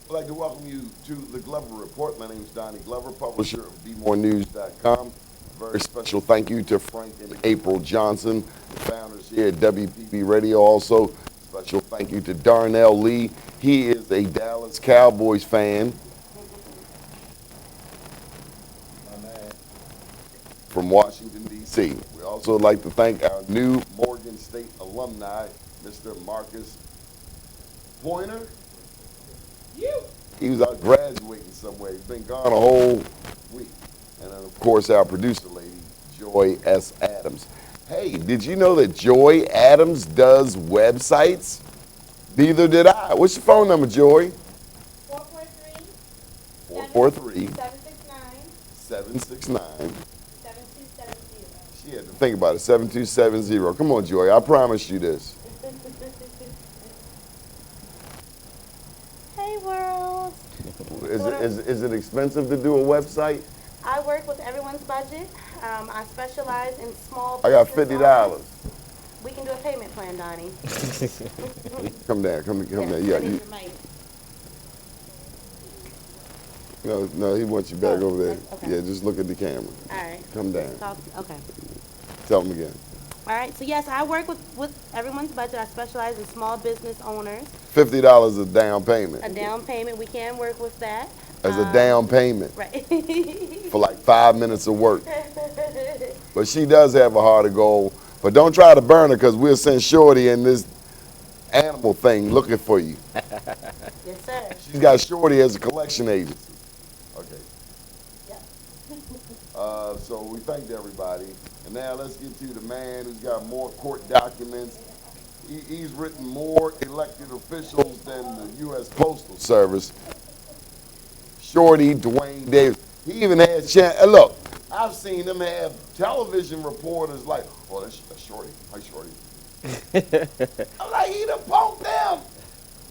I'd like to welcome you to the Glover Report. My name is Donnie Glover, publisher of BeMoreNews.com. A very special thank you to Frank and April Johnson, the founders here at WPB Radio. Also, special thank you to Darnell Lee. He is a Dallas Cowboys fan from Washington, D.C. We also like to thank our new Morgan State alumni, Mr. Marcus Pointer. He was out graduating somewhere. He's been gone a whole week. And then, of course, our producer lady, Joy S. Adams. Hey, did you know that Joy Adams does websites? Neither did I. What's your phone number, Joy? 443 443 769 769. 7270. She had to think about it. 7270. Come on, Joy. I promised you this. Hey, world. Is it expensive to do a website? I work with everyone's budget. I specialize in small I got business $50. owners. We can do a payment plan, Donnie. Come down. Come down. Yes, Yeah. I need your mic. No, he wants you back over there. Okay. Yeah, just look at the camera. All right. Come down. Okay. Tell him again. All right. So, yes, I work with everyone's budget. I specialize in small business owners. $50 a down payment. A down payment, we can work with that. As a down payment Right. for like 5 minutes of work. But she does have a heart of gold. But don't try to burn her because we'll send Shorty in this animal thing looking for you. Yes, sir. She's got Shorty as a collection agency. Okay. Yep. So we thanked everybody. And now let's get to the man who's got more court documents. He's written more elected officials than the U.S. Postal Service. Shorty Duane Davis. He even had look, I've seen them have television reporters like, oh, that's Shorty. Hi, Shorty. I'm like, he done poked them.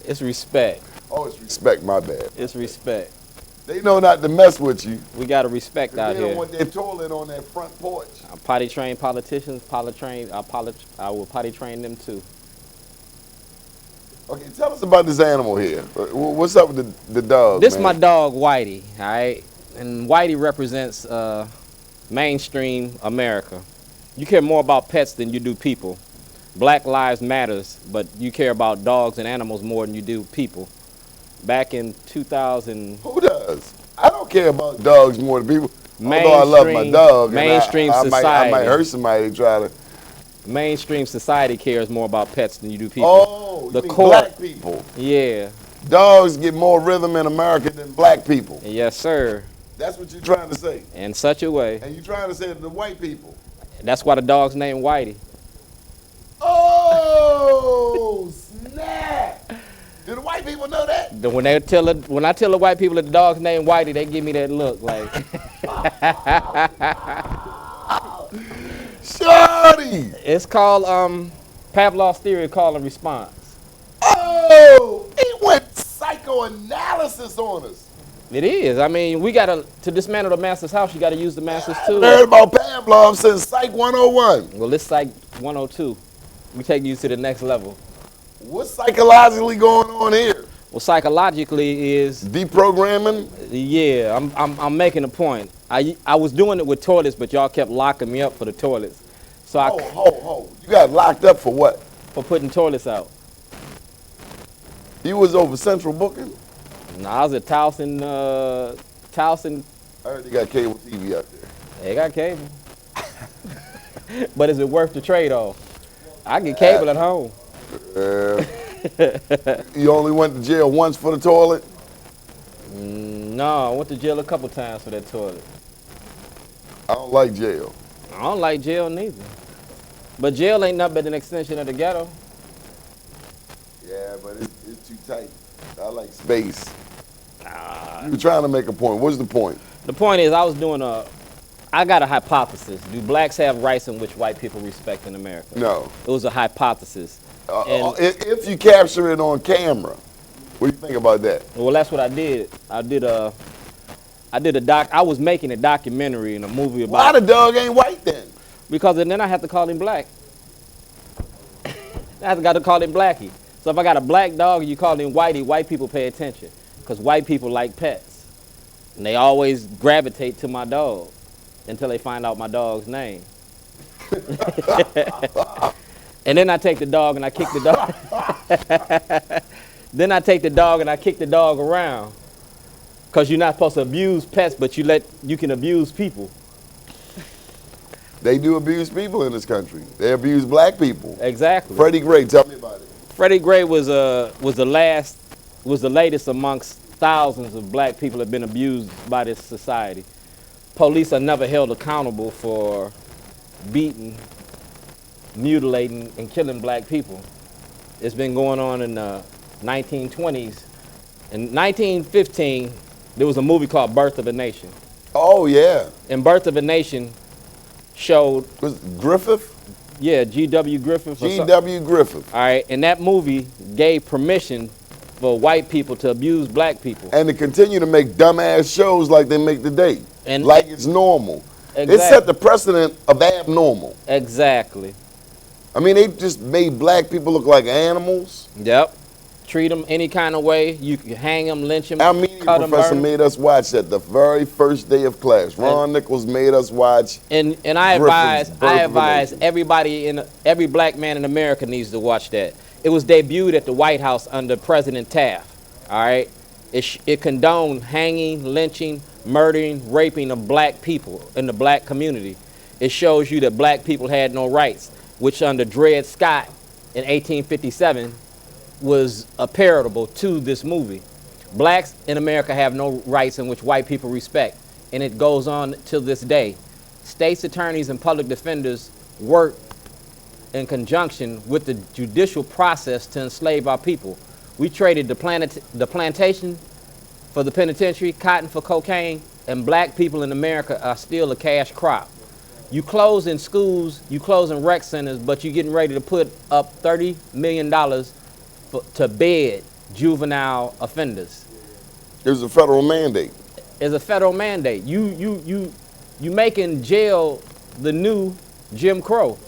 It's respect. Oh, it's respect, my bad. It's respect. They know not to mess with you. We got to respect 'Cause out they don't here. want their toilet on their front porch. Potty trained politicians, I will potty train them too. Okay, tell us about this animal here. What's up with the dog, This man? my dog Whitey, all right? And Whitey represents mainstream America. You care more about pets than you do people. Black lives matters, but you care about dogs and animals more than you do people. Back in 2000, Who does? I don't care about dogs more than people. Although I love my dog. And mainstream I society. might hurt somebody to try to. mainstream society cares more about pets than you do people. Oh, The you mean court- black people. Yeah, Dogs get more rhythm in America than black people. yes sir. That's what you're trying to say. In such a way. And you're trying to say to the white people. That's why the dog's named Whitey. Oh, snap. Do the white people know that? When I tell the white people that the dog's named Whitey, they give me that look like. Shorty. It's called Pavlov's theory of call and response. Oh, he went psychoanalysis on us. It is. I mean, we gotta to dismantle the master's house. You gotta use the master's I tool. heard about Pavlov since Psych 101. Well, this Psych 102. We take you to the next level. What's psychologically going on here? Well, psychologically is Deprogramming? yeah. I'm making a point. I was doing it with toilets, but y'all kept locking me up for the toilets. So Ho. You got locked up for what? for putting toilets out. You was over Central Booking? No, I was at Towson. Towson. I heard they got cable TV out there. They got cable. But is it worth the trade-off? I get cable at home. You only went to jail once for the toilet? No, I went to jail a couple times for that toilet. I don't like jail. I don't like jail neither. But jail ain't nothing but an extension of the ghetto. Yeah, but it's too tight. I like space. You were trying to make a point. What's the point? The point is, I got a hypothesis. Do blacks have rights in which white people respect in America? No. It was a hypothesis. And- If you capture it on camera, what do you think about that? Well, that's what I did. I was making a documentary and a movie Why about the dog ain't white then? because then I had to call him black. I got to call him Blackie. So if I got a black dog and you call him Whitey, white people pay attention. because white people like pets. And they always gravitate to my dog until they find out my dog's name. And then I take the dog and I kick the dog. Then I take the dog and I kick the dog around. Because you're not supposed to abuse pets, but you can abuse people. They do abuse people in this country. They abuse black people. Exactly. Freddie Gray, tell me about it. Freddie Gray was the latest amongst thousands of black people that have been abused by this society. Police are never held accountable for beating, mutilating, and killing black people. It's been going on in the 1920s. In 1915, there was a movie called Birth of a Nation. Oh, yeah. And Birth of a Nation showed... Was Griffith? Yeah, G.W. Griffith. G.W. Griffith. All right, and that movie gave permission for white people to abuse black people. And to continue to make dumbass shows like they make today. And like it's normal. Exactly. It set the precedent of abnormal. Exactly. I mean, they just made black people look like animals. Yep. Treat them any kind of way. You can hang them, lynch them, Our media cut them, professor burn 'em. made us watch that the very first day of class. Ron Nichols made us watch. And I Griffith's Birth of a advise Nation. every black man in America needs to watch that. It was debuted at the White House under President Taft. All right, it condoned hanging, lynching, murdering, raping of black people in the black community. It shows you that black people had no rights, which under Dred Scott in 1857 was a parable to this movie. Blacks in America have no rights in which white people respect, and it goes on till this day. States attorneys and public defenders work in conjunction with the judicial process to enslave our people. We traded the plantation for the penitentiary, cotton for cocaine, and black people in America are still a cash crop. You close in schools, you close in rec centers, but you're getting ready to put up $30 million to bed juvenile offenders. There's a federal mandate. It's a federal mandate. You making jail the new Jim Crow.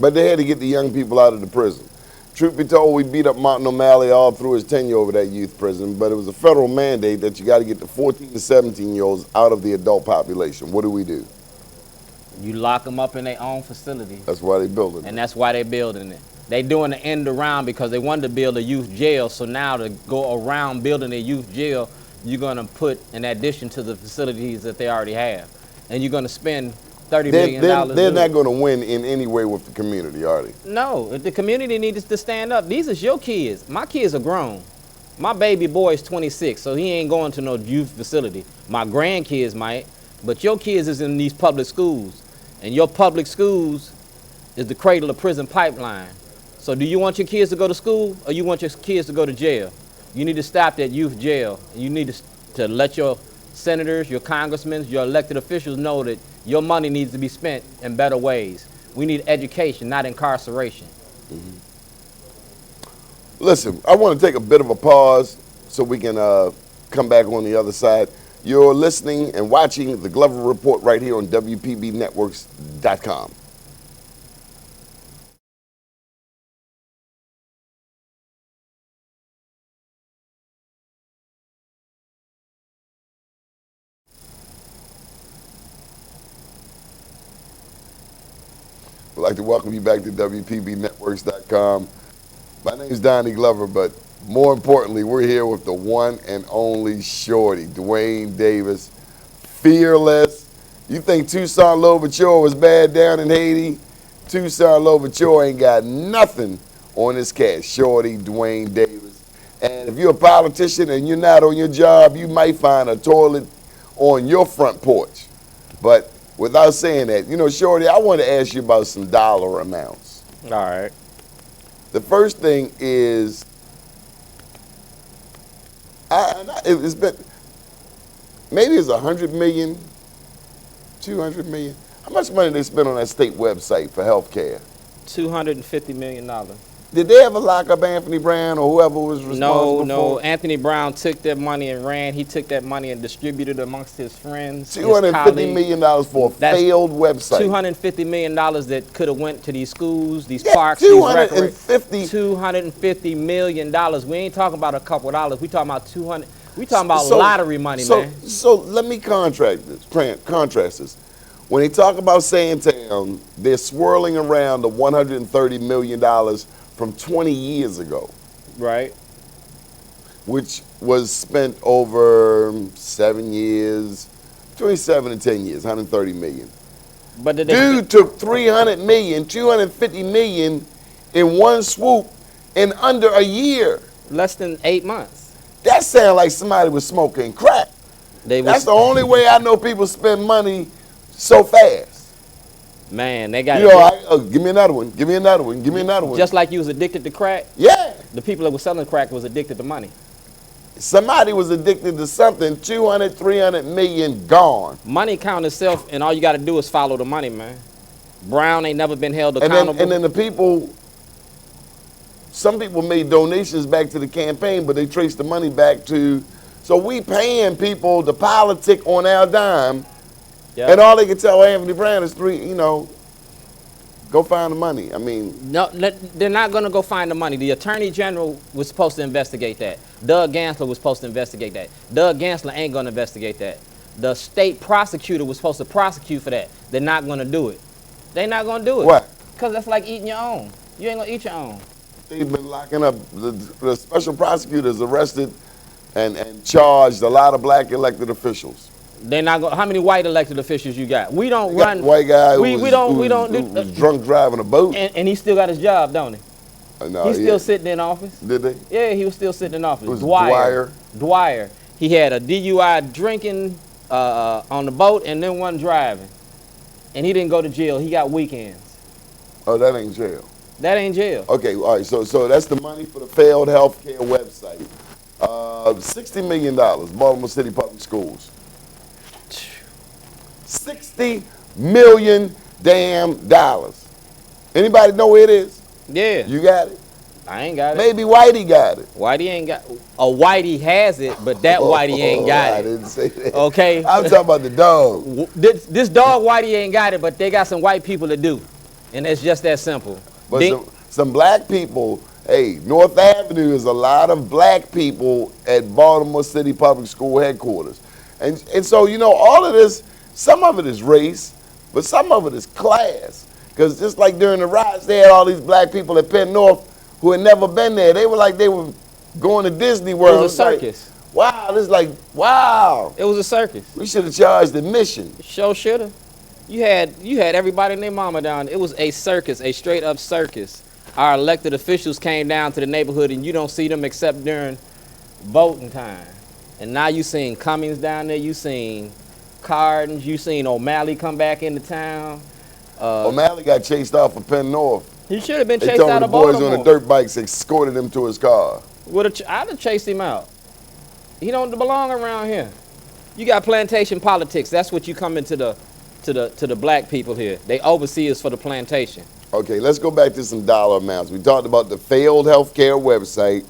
But they had to get the young people out of the prison. Truth be told, we beat up Martin O'Malley all through his tenure over that youth prison, but it was a federal mandate that you got to get the 14 to 17-year-olds out of the adult population. What do? You lock them up in their own facility. That's why they built it. And that's why they're building it. They doing the end around because they wanted to build a youth jail, so now to go around building a youth jail, you're going to put in addition to the facilities that they already have. And you're going to spend $30 million. They're not going to win in any way with the community, are they? No, the community needs to stand up. These is your kids. My kids are grown. My baby boy is 26, so he ain't going to no youth facility. My grandkids might, but your kids is in these public schools. And your public schools is the cradle of prison pipeline. So do you want your kids to go to school or you want your kids to go to jail? You need to stop that youth jail. You need to let your senators, your congressmen, your elected officials know that your money needs to be spent in better ways. We need education, not incarceration. Mm-hmm. Listen, I want to take a bit of a pause so we can come back on the other side. You're listening and watching the Glover Report right here on WPBNetworks.com. I'd like to welcome you back to WPBNetworks.com. My name is Donnie Glover, but more importantly, we're here with the one and only Shorty, Duane Davis, fearless. You think Toussaint Louverture was bad down in Haiti? Toussaint Louverture ain't got nothing on his cat. Shorty, Duane Davis. And if you're a politician and you're not on your job, you might find a toilet on your front porch. But without saying that, you know, Shorty, I want to ask you about some dollar amounts. All right. The first thing is, it's been, maybe it's 100 million, 200 million. How much money they spend on that state website for health care? $250 million. Did they ever lock up Anthony Brown or whoever was responsible No. for it? Anthony Brown took that money and ran. He took that money and distributed it amongst his friends, his $250 colleagues. million for a That's failed website. $250 million that could have went to these schools, these Yeah, parks, these recreations. 250. $250 million. We ain't talking about a couple of dollars. We talking about 200. We talking about So- lottery money, man. So let me contrast this. When they talk about Sandtown, they're swirling around the $130 million from 20 years ago, Right. which was spent over 7 years, 27 and 10 years, 130 million. But did they, Dude took 300 million, 250 million in one swoop in under a year. less than 8 months. That sounds like somebody was smoking crack. They That's was, the only way I know people spend money so fast. man, they got You know, give me another one, give me another one, give me another one. just like you was addicted to crack. Yeah, The people that were selling crack was addicted to money. somebody was addicted to something, 200, 300 million gone. Money count itself, and all you got to do is follow the money, man. Brown ain't never been held And accountable. then the people, some people made donations back to the campaign, but they traced the money back to, so we paying people to politic on our dime, Yep. and all they can tell Anthony Brown is go find the money. I mean, No, they're not going to go find the money. The Attorney General was supposed to investigate that. Doug Gansler was supposed to investigate that. Doug Gansler ain't going to investigate that. The state prosecutor was supposed to prosecute for that. They're not going to do it. They're not going to do it. what? Because that's like eating your own. You ain't going to eat your own. They've been locking up, the special prosecutors arrested and charged a lot of black elected officials. They're not going. How many white elected officials you got? We don't You got run. the white guy who we was, don't. who We don't was, do. who was drunk driving a boat. And he still got his job, don't he? No, He's still sitting in office. Did they? Yeah, he was still sitting in office. It was Dwyer. Dwyer. He had a DUI drinking on the boat and then one driving. And he didn't go to jail. He got weekends. Oh, that ain't jail. That ain't jail. Okay, all right. So that's the money for the failed healthcare website. $60 million, Baltimore City Public Schools. 60 million damn dollars. Anybody know where it is? Yeah. You got it? I ain't got it. Maybe Whitey got it. Whitey ain't got. A Whitey has it, but that Whitey ain't got I it. didn't say that. Okay. I'm talking about the dog. This dog Whitey ain't got it, but they got some white people that do. And it's just that simple. But Ding- some black people, hey, North Avenue is a lot of black people at Baltimore City Public School headquarters. And so, all of this, some of it is race, but some of it is class. Because just like during the riots, they had all these black people at Penn North who had never been there. They were like they were going to Disney World. It was a circus. Like, wow, this is like, wow. It was a circus. We should have charged admission. Sure shoulda. You had everybody and their mama down. It was a circus, a straight up circus. Our elected officials came down to the neighborhood and you don't see them except during voting time. And now you seen Cummings down there, you seen Cardens, you seen O'Malley come back into town. O'Malley got chased off of Penn North. He should have been They chased told him out the of boys Baltimore. on the dirt bikes escorted him to his car. I'd have chased him out. He don't belong around here. You got plantation politics. That's what you come into the black people here. They overseers for the plantation. Okay, let's go back to some dollar amounts. We talked about the failed healthcare website,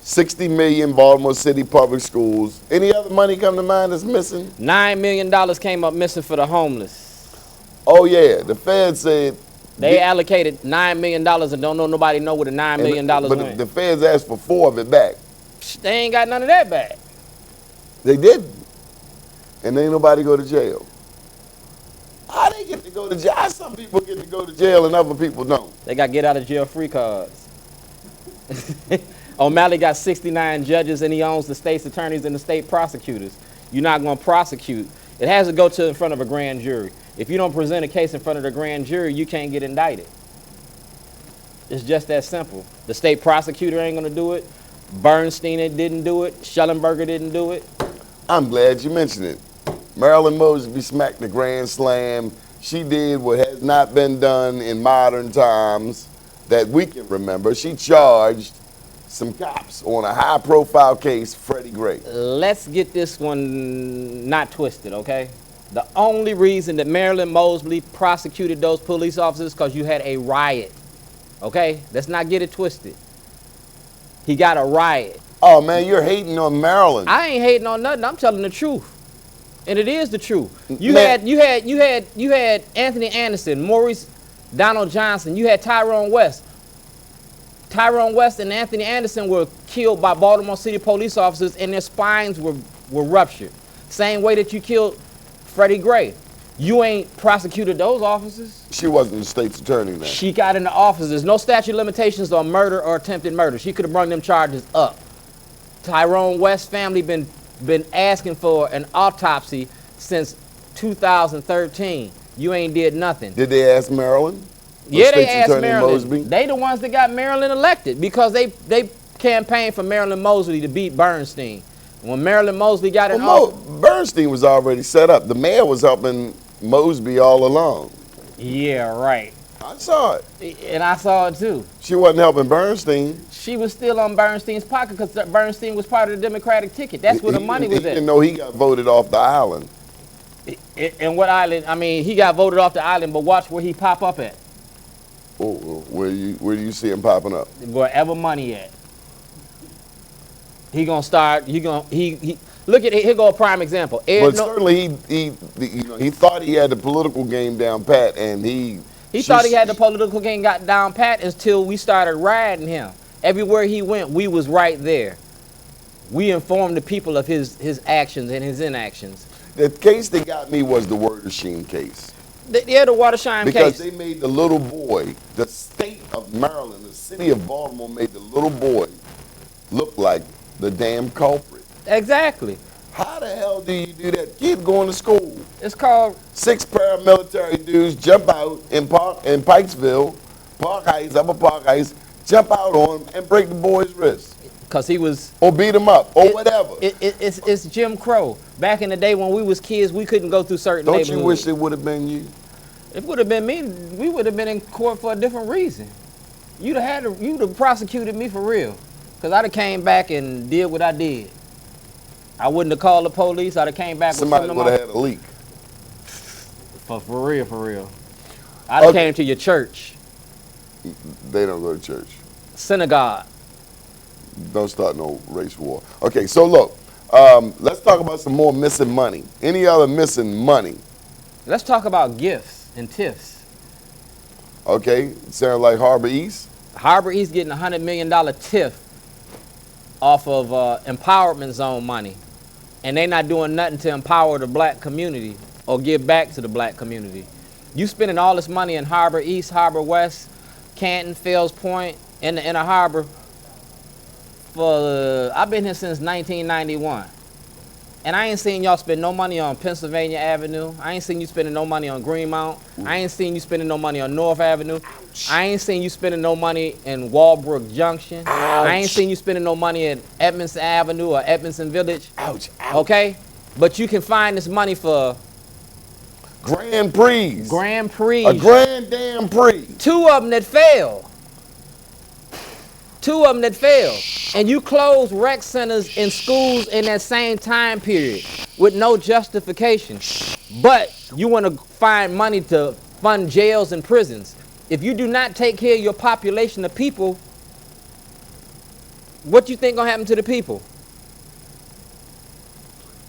60 million Baltimore City Public Schools. Any other money come to mind that's missing? $9 million came up missing for the homeless. Oh yeah, the Fed said They allocated $9 million and don't know nobody know where the $9 million but went. the Feds asked for 4 of it back. They ain't got none of that back. They didn't, and ain't nobody go to jail. How they get to go to jail? How some people get to go to jail and other people don't? They got get out of jail free cards. O'Malley got 69 judges and he owns the state's attorneys and the state prosecutors. You're not going to prosecute. It has to go to in front of a grand jury. If you don't present a case in front of the grand jury, you can't get indicted. It's just that simple. The state prosecutor ain't going to do it. Bernstein didn't do it. Schellenberger didn't do it. I'm glad you mentioned it. Marilyn Mosby smacked the grand slam. She did what has not been done in modern times that we can remember. She charged some cops on a high-profile case, Freddie Gray. Let's get this one not twisted, okay? The only reason that Marilyn Mosby prosecuted those police officers because you had a riot. Okay, let's not get it twisted. He got a riot. Oh man, you're hating on Maryland. I ain't hating on nothing. I'm telling the truth, and it is the truth. You Man. had Anthony Anderson, Maurice Donald Johnson. You had Tyrone West. Tyrone West and Anthony Anderson were killed by Baltimore City police officers, and their spines were ruptured. Same way that you killed Freddie Gray. You ain't prosecuted those officers. She wasn't the state's attorney then. She got in the office. There's no statute of limitations on murder or attempted murder. She could have brought them charges up. Tyrone West family been asking for an autopsy since 2013. You ain't did nothing. Did they ask Maryland? Yeah, they State's asked Attorney Maryland. Mosby? They the ones that got Maryland elected because they campaigned for Marilyn Mosley to beat Bernstein. When Marilyn Mosley got in office, Bernstein was already set up. The mayor was helping Mosby all along. yeah, right. I saw it. And I saw it too. She wasn't helping Bernstein. She was still on Bernstein's pocket because Bernstein was part of the Democratic ticket. That's where the money was He at. didn't know he got voted off the island. And what island? I mean, he got voted off the island, but watch where he pop up at. Oh, where do you see him popping up? Wherever money at. He gonna start. He look at it. Here go a prime example. But certainly he thought he had the political game down pat, and he thought he had the political game got down pat until we started riding him. Everywhere he went, we was right there. We informed the people of his actions and his inactions. The case that got me was the Wurdershine case. The Watershine because case. They made the little boy, the state of Maryland, the city of Baltimore made the little boy look like the damn culprit. Exactly. How the hell do you do that? Kid going to school. It's called 6 paramilitary dudes jump out in Pikesville, Park Heights, Upper Park Heights, jump out on him and break the boy's wrist. Because he was... Or beat him up, or whatever. It's Jim Crow. Back in the day when we was kids, we couldn't go through certain neighborhoods. Don't you wish it would have been you? If it would have been me, we would have been in court for a different reason. You'd have prosecuted me for real. Because I'd have came back and did what I did. I wouldn't have called the police. I'd have came back Somebody with would have had a leak. For real. I'd have came to your church. They don't go to church. Synagogue. Don't start no race war. Okay, so look, let's talk about some more missing money. Any other missing money? Let's talk about gifts and tiffs. Okay, sounds like Harbor East. Harbor East getting a $100 million tiff off of empowerment zone money. And they not doing nothing to empower the black community or give back to the black community. You spending all this money in Harbor East, Harbor West, Canton, Fells Point, in the harbor. I've been here since 1991. And I ain't seen y'all spend no money on Pennsylvania Avenue. I ain't seen you spending no money on Greenmount. I ain't seen you spending no money on North Avenue. I ain't seen you spending no money in Walbrook Junction. I ain't seen you spending no money at Edmondson Avenue or Edmondson Village. Ouch. Okay? But you can find this money for Grand Prix. Grand Prix. A Grand Damn Prix. 2 of them that failed. 2 of them that failed. And you close rec centers in schools in that same time period with no justification. But you want to find money to fund jails and prisons. If you do not take care of your population of people, what you think gonna happen to the people?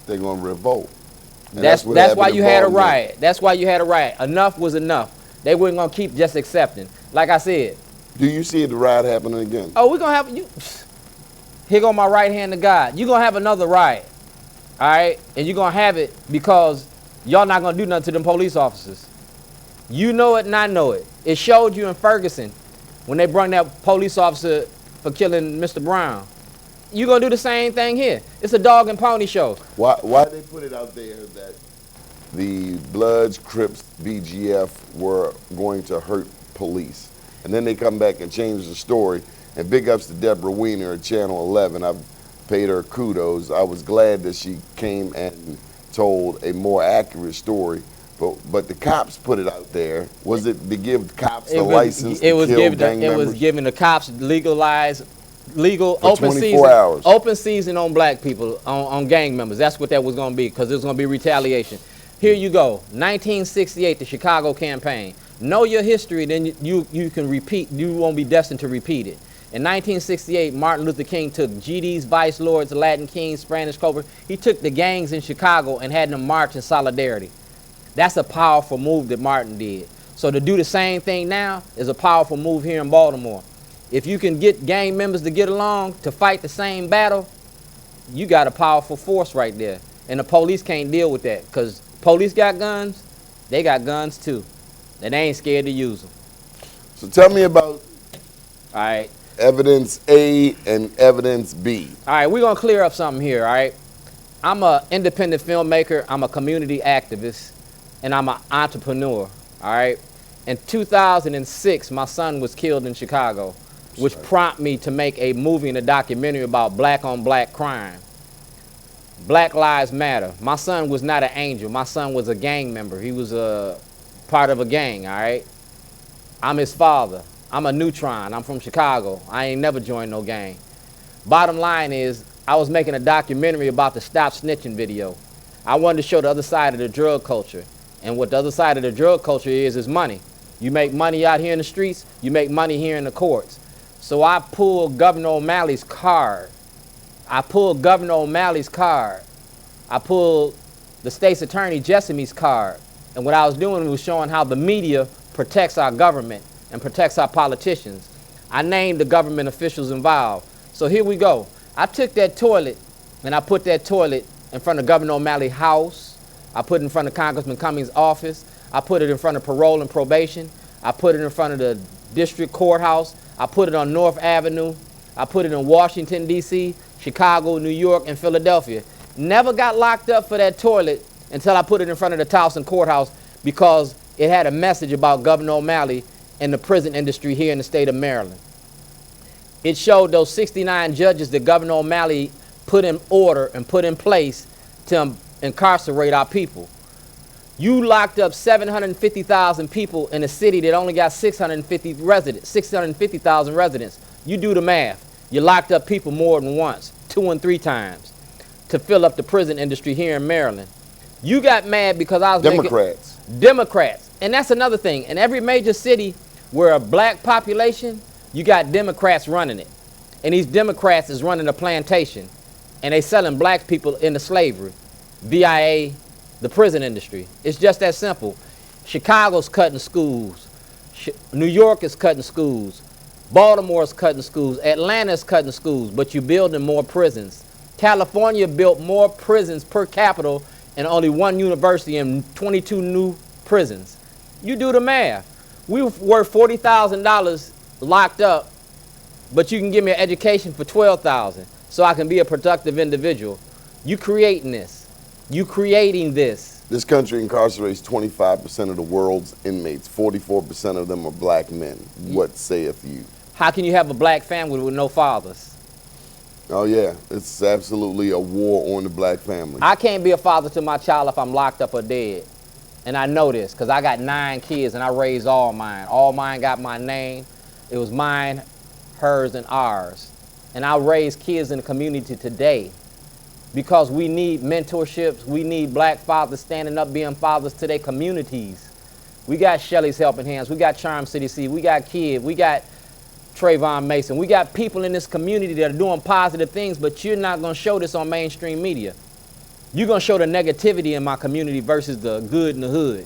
They're gonna revolt. And That's why you had a Baltimore. riot. That's why you had a riot. Enough was enough. They weren't gonna keep just accepting. Like I said. Do you see the riot happening again? Oh, we're gonna have you. Here go my right hand to God. You're gonna have another riot. All right? And you're gonna have it because y'all not gonna do nothing to them police officers. You know it and I know it. It showed you in Ferguson when they brought that police officer for killing Mr. Brown. You're gonna do the same thing here. It's a dog and pony show. Why they put it out there that the Bloods, Crips, BGF were going to hurt police? And then they come back and change the story. And big ups to Deborah Weiner at Channel 11. I've paid her kudos. I was glad that she came and told a more accurate story. But the cops put it out there. Was it to give cops the license to kill gang members? It was giving the cops legal for open 24 season, hours. open season on black people, on gang members. That's what that was going to be, because it was going to be retaliation. Here you go, 1968, the Chicago campaign. Know your history, then you can repeat. You won't be destined to repeat it. In 1968, Martin Luther King took GDs, Vice Lords, Latin Kings, Spanish Cobra. He took the gangs in Chicago and had them march in solidarity. That's a powerful move that Martin did. So to do the same thing now is a powerful move here in Baltimore. If you can get gang members to get along to fight the same battle, you got a powerful force right there. And the police can't deal with that, because police got guns, they got guns too. And they ain't scared to use them. So tell me about All right. evidence A and evidence B. All right, we're going to clear up something here, all right? I'm an independent filmmaker, I'm a community activist, and I'm an entrepreneur, all right? In 2006, my son was killed in Chicago, which prompted me to make a movie and a documentary about black-on-black crime. Black Lives Matter. My son was not an angel. My son was a gang member. He was a part of a gang, all right? I'm his father. I'm a neutron. I'm from Chicago. I ain't never joined no gang. Bottom line is, I was making a documentary about the Stop Snitching video. I wanted to show the other side of the drug culture. And what the other side of the drug culture is money. You make money out here in the streets, you make money here in the courts. So I pulled Governor O'Malley's card. I pulled the state's attorney Jessamy's card. And what I was doing was showing how the media protects our government and protects our politicians. I named the government officials involved. So here we go. I took that toilet and I put that toilet in front of Governor O'Malley's house. I put it in front of Congressman Cummings' office. I put it in front of parole and probation. I put it in front of the district courthouse. I put it on North Avenue. I put it in Washington, D.C., Chicago, New York, and Philadelphia. Never got locked up for that toilet until I put it in front of the Towson courthouse, because it had a message about Governor O'Malley and the prison industry here in the state of Maryland. It showed those 69 judges that Governor O'Malley put in order and put in place to incarcerate our people. You locked up 750,000 people in a city that only got 650,000 residents. You do the math. You locked up people more than once, 2 and 3 times, to fill up the prison industry here in Maryland. You got mad because I was Democrats. And that's another thing. In every major city where a black population, you got Democrats running it. And these Democrats is running a plantation. And they selling black people into slavery via the prison industry. It's just that simple. Chicago's cutting schools. New York is cutting schools. Baltimore's cutting schools. Atlanta's cutting schools. But you're building more prisons. California built more prisons per capita and only 1 university and 22 new prisons. You do the math. We worth $40,000 locked up, but you can give me an education for $12,000 so I can be a productive individual. You creating this. You creating this. This country incarcerates 25% of the world's inmates. 44% of them are black men. What saith you? How can you have a black family with no fathers? Oh yeah, it's absolutely a war on the black family. I can't be a father to my child if I'm locked up or dead. And I know this because I got 9 kids and I raised all mine. All mine got my name. It was mine, hers, and ours. And I raise kids in the community today because we need mentorships. We need black fathers standing up, being fathers to their communities. We got Shelley's Helping Hands. We got Charm City C. We got Kid. We got Trayvon Mason. We got people in this community that are doing positive things, but you're not going to show this on mainstream media. You're going to show the negativity in my community versus the good in the hood.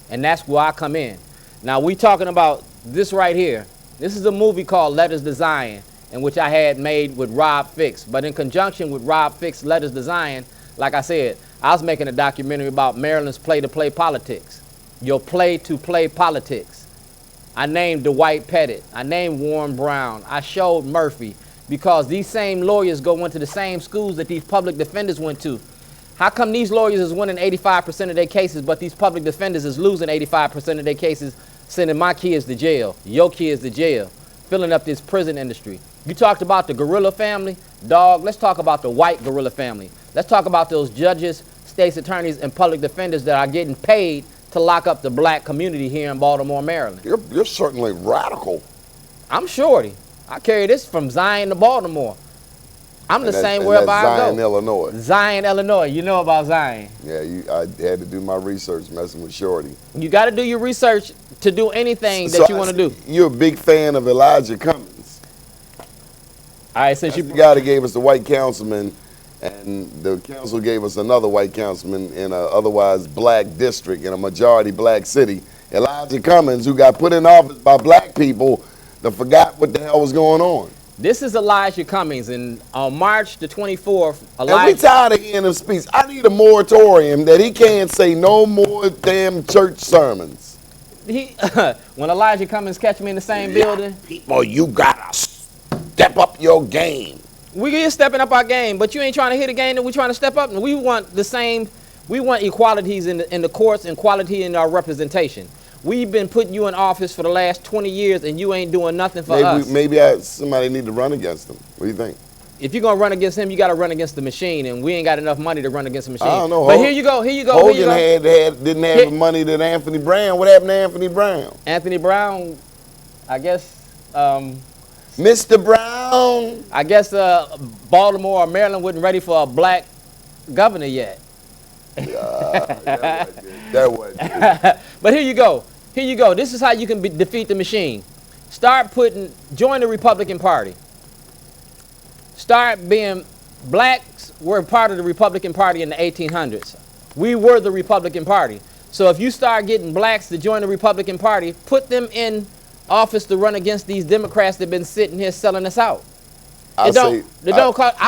And that's where I come in. Now, we talking about this right here. This is a movie called Letters to Zion, in which I had made with Rob Fix. But in conjunction with Rob Fix, Letters to Zion, like I said, I was making a documentary about Maryland's play-to-play politics. Your play-to-play politics. I named Dwight Pettit. I named Warren Brown. I showed Murphy, because these same lawyers go into the same schools that these public defenders went to. How come these lawyers is winning 85% of their cases, but these public defenders is losing 85% of their cases, sending my kids to jail, your kids to jail, filling up this prison industry? You talked about the gorilla family. Dog, let's talk about the white gorilla family. Let's talk about those judges, state's attorneys, and public defenders that are getting paid to lock up the black community here in Baltimore, Maryland. You're certainly radical. I'm shorty. I carry this from Zion to Baltimore. I'm the And same that's wherever I Zion, go. Illinois. Zion, Illinois. You know about Zion. Yeah, I had to do my research messing with Shorty. You got to do your research to do anything So that you want to do. you're a big fan of Elijah Cummings. All right, since That's you the guy that gave us the white councilman, and the council gave us another white councilman in a otherwise black district in a majority black city. Elijah Cummings, who got put in office by black people that forgot what the hell was going on. This is Elijah Cummings, and on March the 24th, And we Elijah. tired of hearing him speak. I need a moratorium that he can't say no more damn church sermons. When Elijah Cummings catch me in the same building, People, you gotta step up your game. we get stepping up our game, but you ain't trying to hit a game that we trying to step up. And we want the same. We want equalities in the courts and quality in our representation. We've been putting you in office for the last 20 years, and you ain't doing nothing for us. Maybe somebody need to run against him. What do you think? If you're gonna run against him, you got to run against the machine, and we ain't got enough money to run against the machine. I don't know. But here you go. Here you go. Hogan here you go. didn't have the money that Anthony Brown. What happened to Anthony Brown? Anthony Brown, I guess. Mr. Brown. I guess Baltimore or Maryland wasn't ready for a black governor yet. That was But here you go. Here you go. This is how you can defeat the machine. Join the Republican Party. Blacks were part of the Republican Party in the 1800s. We were the Republican Party. So if you start getting blacks to join the Republican Party, put them in office to run against these Democrats that have been sitting here selling us out. I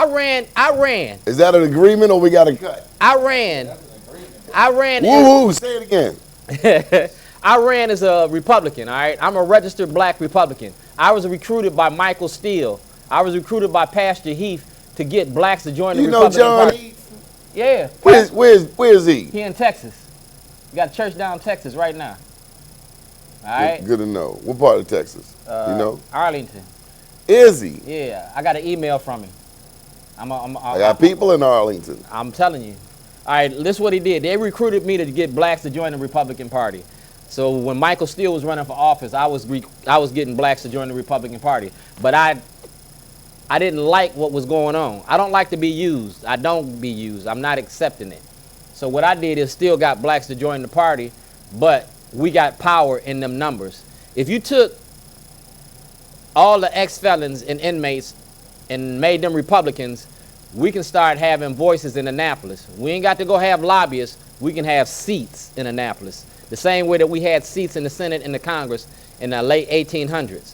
ran. Is that an agreement or we got to cut? I ran. Woo-hoo, say it again. I ran as a Republican, all right? I'm a registered black Republican. I was recruited by Michael Steele. I was recruited by Pastor Heath to get blacks to join the Republican Party. You know John Heath? Yeah. Where's he? He in Texas. You got a church down in Texas right now. All right? Good to know. What part of Texas? You know? Arlington. Is he? Yeah. I got an email from him. I got people in Arlington. I'm telling you. All right, this is what he did. They recruited me to get blacks to join the Republican Party. So when Michael Steele was running for office, I was getting blacks to join the Republican Party. But I didn't like what was going on. I don't like to be used. I don't be used. I'm not accepting it. So what I did is still got blacks to join the party, but we got power in them numbers. If you took all the ex-felons and inmates and made them Republicans, we can start having voices in Annapolis. We ain't got to go have lobbyists. We can have seats in Annapolis. The same way that we had seats in the Senate and the Congress in the late 1800s.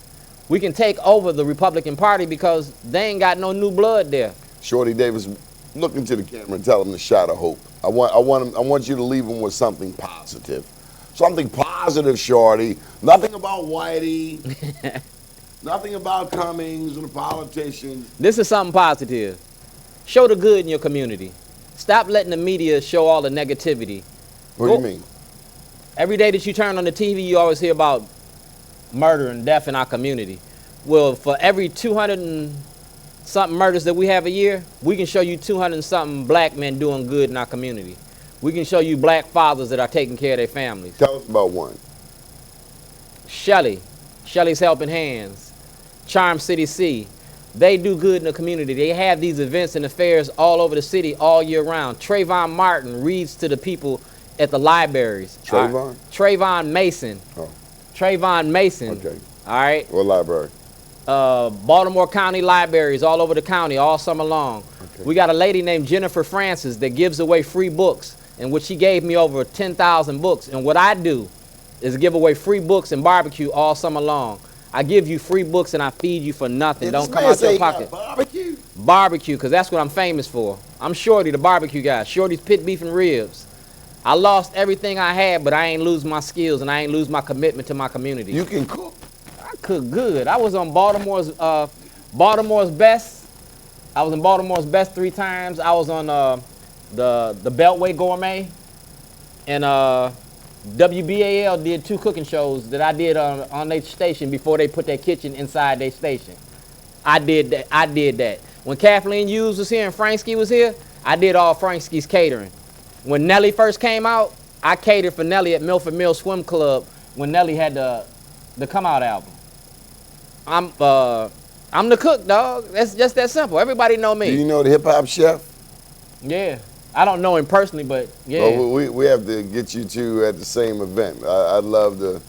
We can take over the Republican Party because they ain't got no new blood there. Shorty Davis, look into the camera and tell him the shot of hope. I want you to leave him with something positive. Something positive, Shorty. Nothing about Whitey. Nothing about Cummings and the politicians. This is something positive. Show the good in your community. Stop letting the media show all the negativity. What do you mean? Every day that you turn on the TV, you always hear about murder and death in our community. Well, for every 200 and something murders that we have a year, we can show you 200 and something black men doing good in our community. We can show you black fathers that are taking care of their families. Tell us about one. Shelly's Helping Hands, Charm City C. They do good in the community. They have these events and affairs all over the city all year round. Trayvon Martin reads to the people at the libraries. Trayvon? Trayvon Mason. Oh. Trayvon Mason. Okay. All right. What library? Baltimore County libraries all over the county all summer long. Okay. We got a lady named Jennifer Francis that gives away free books, in which she gave me over 10,000 books. And what I do is give away free books and barbecue all summer long. I give you free books and I feed you for nothing. Don't come out your pocket. Barbecue? Barbecue, because that's what I'm famous for. I'm Shorty, the barbecue guy. Shorty's pit beef and ribs. I lost everything I had, but I ain't lose my skills and I ain't lose my commitment to my community. You can cook? I cook good. I was on Baltimore's Best. I was in Baltimore's Best 3 times. I was on the Beltway Gourmet. And WBAL did 2 cooking shows that I did on their station before they put their kitchen inside their station. I did that. When Kathleen Hughes was here and Franksky was here, I did all Franksky's catering. When Nelly first came out, I catered for Nelly at Milford Mill Swim Club when Nelly had the Come Out album. I'm the cook, dog. That's just that simple. Everybody know Do me. you know the hip hop chef? Yeah. I don't know him personally, but yeah. Well, we have to get you two at the same event. I'd love to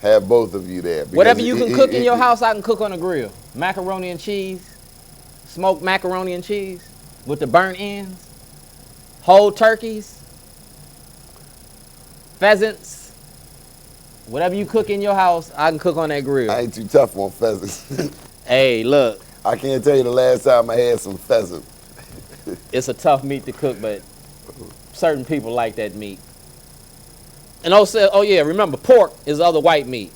have both of you there. Whatever you can cook in your house, I can cook on the grill. Macaroni and cheese, smoked macaroni and cheese with the burnt ends, whole turkeys, pheasants. Whatever you cook in your house, I can cook on that grill. I ain't too tough on pheasants. Hey, look, I can't tell you the last time I had some pheasant. it's a tough meat to cook, but certain people like that meat. And also, oh yeah, remember, pork is other white meat.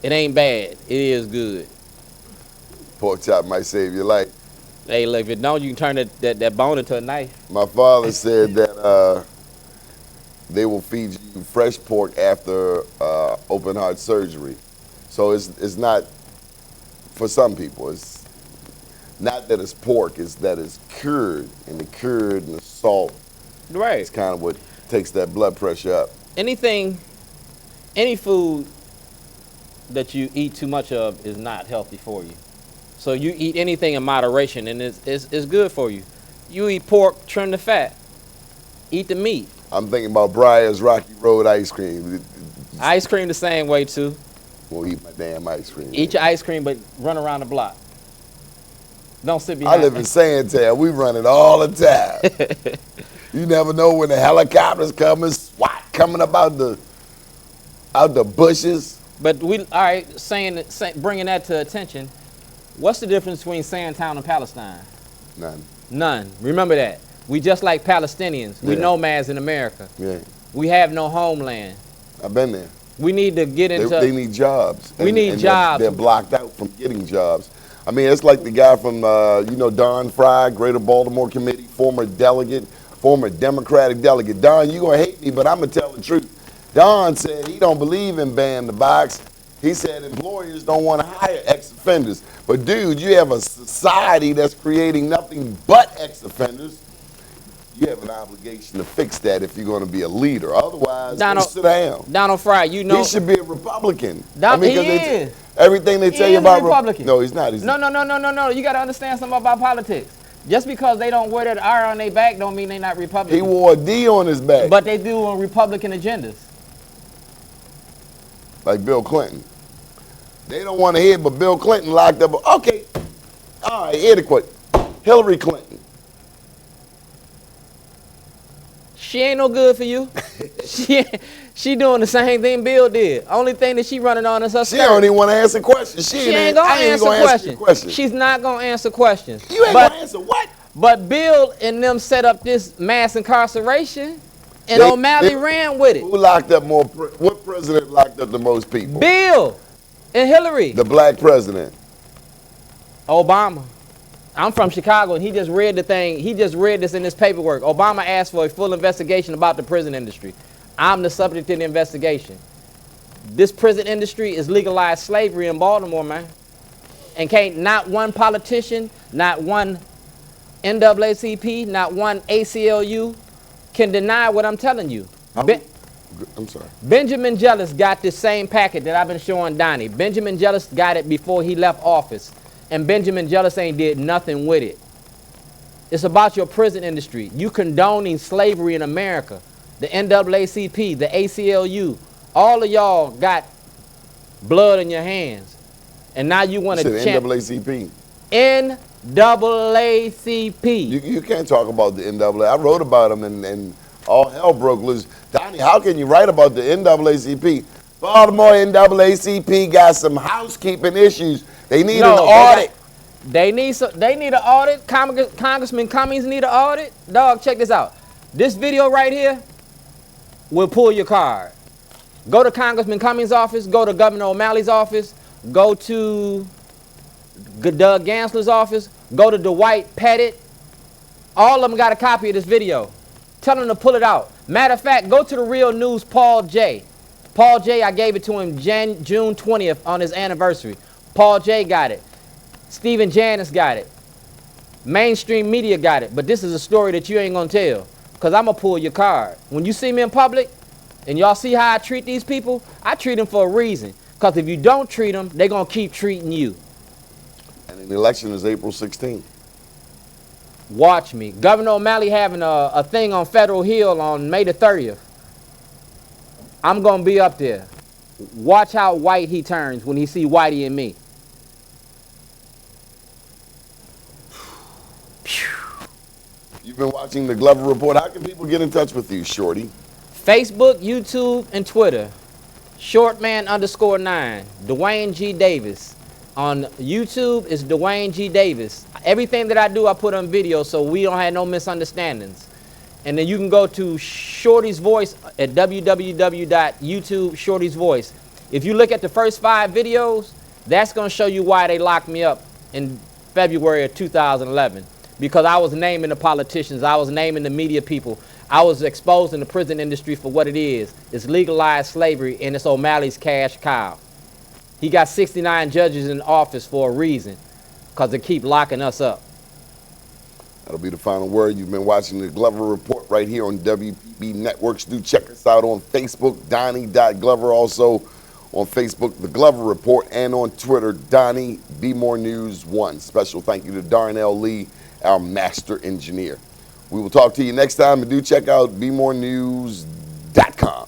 It ain't bad. It is good. Pork chop might save your life. Hey, look, if it don't, you can turn that bone into a knife. My father said that they will feed you fresh pork after open heart surgery. So it's not, for some people, it's not that it's pork, it's that it's cured. And the cured and the salt Right. is kind of what takes that blood pressure up. Any food that you eat too much of is not healthy for you. So you eat anything in moderation, and it's good for you. You eat pork, trim the fat. Eat the meat. I'm thinking about Briar's Rocky Road ice cream. Ice cream the same way too. Won't eat my damn ice cream. Eat your ice cream, but run around the block. Don't sit I behind. live in Sandtown. We run it all the time. You never know when the helicopters coming, SWAT coming up out the bushes. But we all right. Bringing that to attention. What's the difference between Sandtown and Palestine? None. None. Remember that. We just like Palestinians. We Yeah. nomads in America. Yeah, We have no homeland. I've been there. We need to get into. They need jobs. We need and jobs. They're blocked out from getting jobs. I mean, it's like the guy from, Don Fry, Greater Baltimore Committee, former Democratic delegate. Don, you gonna hate me, but I'm gonna tell the truth. Don said he don't believe in ban the box. He said employers don't want to hire ex-offenders. But dude, you have a society that's creating nothing but ex-offenders. You have an obligation to fix that if you're going to be a leader. Otherwise, Donald, sit down. Donald Fry, you know. He should be a Republican. He 'cause is. Everything they tell you is a about Republican. No, he's not. He's No. You got to understand something about politics. Just because they don't wear that R on their back don't mean they're not Republican. He wore a D on his back, But they do on Republican agendas. like Bill Clinton. They don't want to hear, but Bill Clinton locked up. Okay, all right, here to quit. Hillary Clinton. She ain't no good for you. she doing the same thing Bill did. Only thing that she running on is her She skirt. don't even want to answer questions. She ain't gonna answer questions. questions. She's not gonna answer questions. You ain't but, gonna answer what? But Bill and them set up this mass incarceration, and They- O'Malley they- ran with it. Who locked up more? What president locked up the most people? Bill and Hillary. The black president. Obama. I'm from Chicago, and he just read the thing. He just read this in his paperwork. Obama asked for a full investigation about the prison industry. I'm the subject of the investigation. This prison industry is legalized slavery in Baltimore, man. And can't not one politician, not one NAACP, not one ACLU can deny what I'm telling you. I'm sorry. Benjamin Jealous got this same packet that I've been showing Donnie. Benjamin Jealous got it before he left office. And Benjamin Jealous ain't did nothing with it. It's about your prison industry. You condoning slavery in America. The NAACP, the ACLU, all of y'all got blood in your hands. And now you want to champ NAACP. NAACP. You can't talk about the NAA. I wrote about them and all hell broke loose. Donnie, how can you write about the NAACP? Baltimore NAACP got some housekeeping issues. They need an audit. They need an audit. Congressman Cummings need an audit. Dog, check this out. This video right here will pull your card. Go to Congressman Cummings' office. Go to Governor O'Malley's office. Go to Doug Gansler's office. Go to Dwight Pettit. All of them got a copy of this video. Tell them to pull it out. Matter of fact, go to the Real News Paul J. Paul J, I gave it to him June 20th on his anniversary. Paul J got it. Stephen Janis got it. Mainstream media got it. But this is a story that you ain't gonna tell. Because I'm gonna pull your card. When you see me in public, and y'all see how I treat these people, I treat them for a reason. Because if you don't treat them, they're gonna keep treating you. And the election is April 16th. Watch me. Governor O'Malley having a thing on Federal Hill on May the 30th. I'm going to be up there. Watch how white he turns when he see Whitey and me. You've been watching the Glover Report. How can people get in touch with you, Shorty? Facebook, YouTube, and Twitter. Shortman_9. Duane G. Davis. On YouTube, it's Duane G. Davis. Everything that I do, I put on video so we don't have no misunderstandings. And then you can go to Shorty's Voice at www.youtube Shorty's Voice. If you look at the first 5 videos, that's going to show you why they locked me up in February of 2011. Because I was naming the politicians, I was naming the media people, I was exposing the prison industry for what it is. It's legalized slavery, and it's O'Malley's cash cow. He got 69 judges in office for a reason, because they keep locking us up. That'll be the final word. You've been watching the Glover Report right here on WPB Networks. Do check us out on Facebook, Donnie.Glover. Also on Facebook, The Glover Report, and on Twitter, Donnie Be More News 1. Special thank you to Darnell Lee, our master engineer. We will talk to you next time, and do check out BeMoreNews.com.